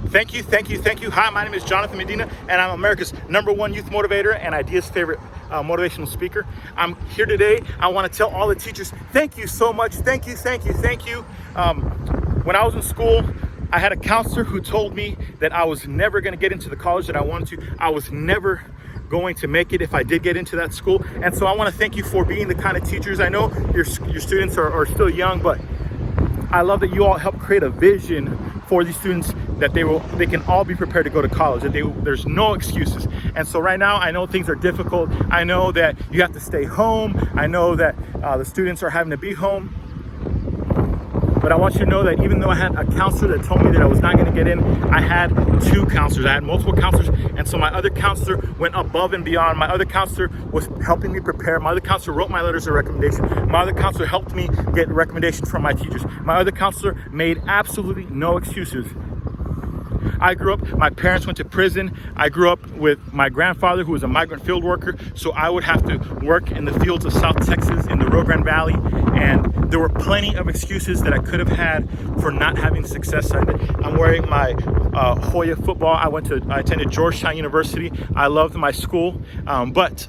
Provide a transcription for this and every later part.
Thank you, thank you, thank you. Hi, my name is Jonathan Medina, and I'm America's #1 youth motivator and Idea's favorite motivational speaker. I'm here today. I want to tell all the teachers, thank you so much. Thank you, thank you, thank you. When I was in school, I had a counselor who told me that I was never going to get into the college that I wanted to. I was never going to make it if I did get into that school. And so I want to thank you for being the kind of teachers. I know your students are still young, but I love that you all help create a vision for these students that they can all be prepared to go to college, that there's no excuses. And so right now, I know things are difficult. I know that you have to stay home. I know that the students are having to be home. But I want you to know that even though I had a counselor that told me that I was not going to get in, I had two counselors. I had multiple counselors. And so my other counselor went above and beyond. My other counselor was helping me prepare. My other counselor wrote my letters of recommendation. My other counselor helped me get recommendations from my teachers. My other counselor made absolutely no excuses. I grew up, my parents went to prison. I grew up with my grandfather who was a migrant field worker. So I would have to work in the fields of South Texas in the Rio Grande Valley. And there were plenty of excuses that I could have had for not having success. I'm wearing my Hoya football. I attended Georgetown University. I loved my school, but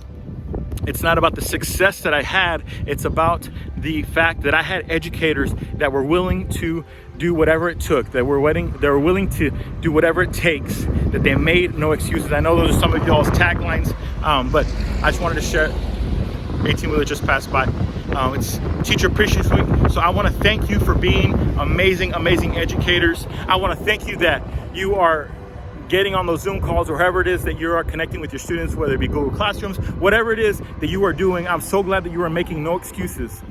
it's not about the success that I had. It's about the fact that I had educators that were willing to do whatever it took, they were willing to do whatever it takes, that they made no excuses. I know those are some of y'all's taglines, but I just wanted to share. 18-wheeler just passed by. It's Teacher Appreciation Week, so I want to thank you for being amazing educators. I want to thank you that you are getting on those Zoom calls or however it is that you are connecting with your students, whether it be Google Classrooms, whatever it is that you are doing. I'm so glad that you are making no excuses.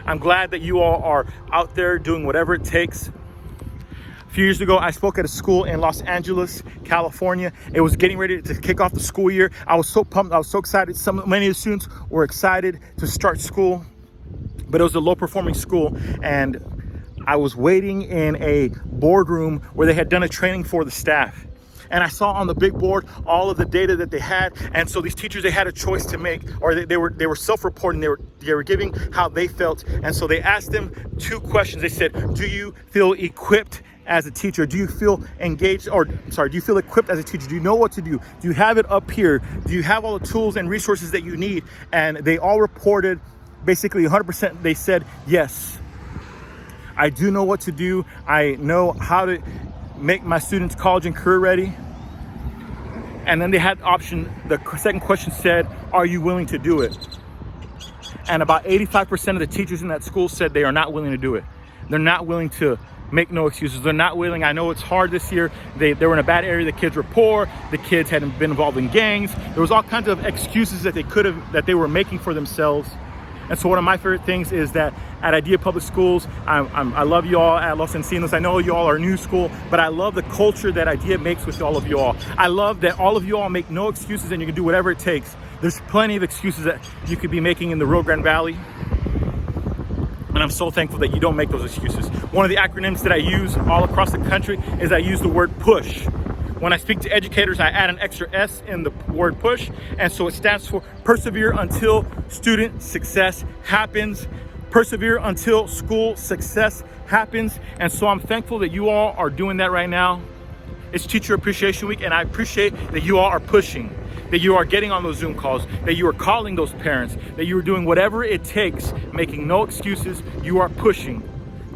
I'm glad that you all are out there doing whatever it takes. A few years ago, I spoke at a school in Los Angeles, California. It was getting ready to kick off the school year. I was so pumped. I was so excited. Many of the students were excited to start school, but it was a low-performing school, and I was waiting in a boardroom where they had done a training for the staff. And I saw on the big board all of the data that they had. And so these teachers, they had a choice to make, or they were self-reporting. They were giving how they felt. And so they asked them two questions. They said, do you feel equipped as a teacher? Do you feel engaged, do you feel equipped as a teacher? Do you know what to do? Do you have it up here? Do you have all the tools and resources that you need? And they all reported basically 100%. They said, yes, I do know what to do. I know how to make my students college and career ready. And then they had option, the second question said, are you willing to do it? And about 85% of the teachers in that school said they are not willing to do it. They're not willing to make no excuses. They're not willing. I know it's hard this year. They were in a bad area. The kids were poor. The kids hadn't been involved in gangs. There was all kinds of excuses that they were making for themselves. And so one of my favorite things is that at Idea Public Schools, I love you all at Los Encinos. I know you all are new school, but I love the culture that Idea makes with all of you all. I love that all of you all make no excuses and you can do whatever it takes. There's plenty of excuses that you could be making in the Rio Grande Valley. And I'm so thankful that you don't make those excuses. One of the acronyms that I use all across the country is I use the word PUSH. When I speak to educators, I add an extra S in the word PUSH. And so it stands for persevere until student success happens. Persevere until school success happens. And so I'm thankful that you all are doing that right now. It's Teacher Appreciation Week, and I appreciate that you all are pushing, that you are getting on those Zoom calls, that you are calling those parents, that you are doing whatever it takes, making no excuses. You are pushing.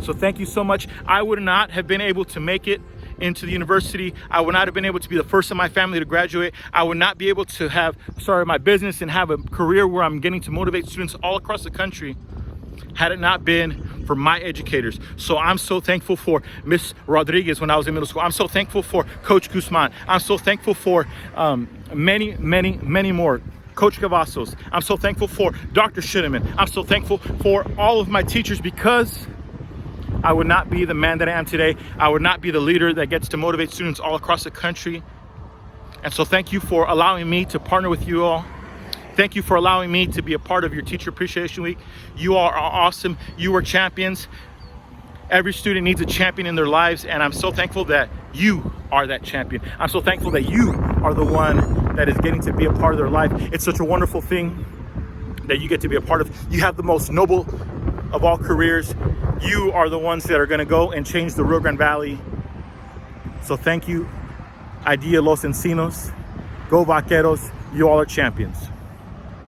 So thank you so much. I would not have been able to make it into the university. I would not have been able to be the first in my family to graduate. I would not be able to have started my business and have a career where I'm getting to motivate students all across the country had it not been for my educators. So I'm so thankful for Miss Rodriguez when I was in middle school. I'm so thankful for Coach Guzman. I'm so thankful for many more. Coach Cavazos. I'm so thankful for Dr. Shinneman. I'm so thankful for all of my teachers, because I would not be the man that I am today. I would not be the leader that gets to motivate students all across the country. And so thank you for allowing me to partner with you all. Thank you for allowing me to be a part of your Teacher Appreciation Week. You all are awesome. You are champions. Every student needs a champion in their lives, and I'm so thankful that you are that champion. I'm so thankful that you are the one that is getting to be a part of their life. It's such a wonderful thing that you get to be a part of. You have the most noble of all careers. You are the ones that are going to go and change the Rio Grande Valley. So thank you, Idea Los Encinos. Go Vaqueros. You all are champions.